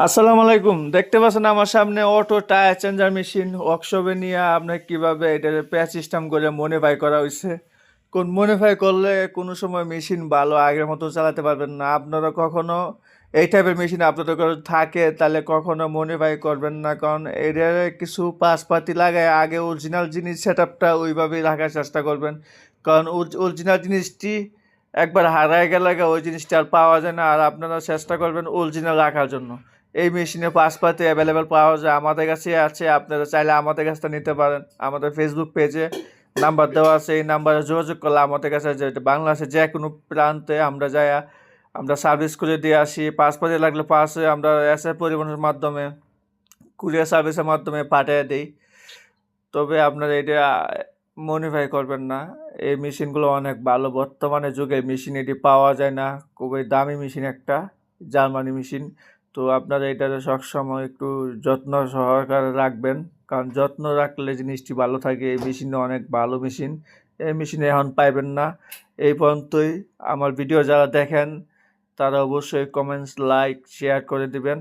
আসসালামু আলাইকুম। দেখতে পাচ্ছেন আমার সামনে অটো টায়ার চেঞ্জার মেশিন ওয়ার্কশপে নিয়ে আপনার কিভাবে এটা প্যাচ সিস্টেম করে মডিফাই করা হয়েছে। কোন মডিফাই করলে কোনো সময় মেশিন ভালো আগের মতো চালাতে পারবেন না। আপনারা কখনো এই টাইপের মেশিন আপনাদের ঘরে থাকে তাহলে কখনো মডিফাই করবেন না, কারণ এটার কিছু পাশপাতি লাগায় আগে অরিজিনাল জিনিস সেট আপটা ওইভাবেই রাখার চেষ্টা করবেন, কারণ অরিজিনাল জিনিসটি একবার হারায় গেলে ওই জিনিসটা আর পাওয়া যায় না। আর আপনারা চেষ্টা করবেন অরিজিনাল রাখার জন্য। এই মেশিনে পাশপাতি অ্যাভেলেবেল পাওয়া যায়, আমাদের কাছে আছে। আপনারা চাইলে আমাদের কাছ থেকে নিতে পারেন। আমাদের ফেসবুক পেজে নাম্বার দেওয়া আছে, এই নাম্বারে যোগাযোগ করলে আমাদের কাছে যে বাংলাদেশের যে কোনো প্রান্তে আমরা সার্ভিস করে দিয়ে আসি। পাশপাতি লাগলে পাশে আমরা এসে পরিবহনের মাধ্যমে কুরিয়ার সার্ভিসের মাধ্যমে পাঠিয়ে দিই। তবে আপনারা এটা মডিফাই করবেন না। এই মেশিনগুলো অনেক ভালো, বর্তমানে যুগে মেশিন এটি পাওয়া যায় না, খুবই দামি মেশিন একটা, জার্মানি মেশিন। তো আপনারা এটাতে সবসময় একটু যত্ন সহকারে রাখবেন, কারণ যত্ন রাখলে জিনিসটি ভালো থাকে। এই মেশিন অনেক ভালো মেশিন, এই মেশিনে এখন পাইবেন না। এই পর্যন্তই। আমার ভিডিও যারা দেখেন তারা অবশ্যই কমেন্টস লাইক শেয়ার করে দিবেন।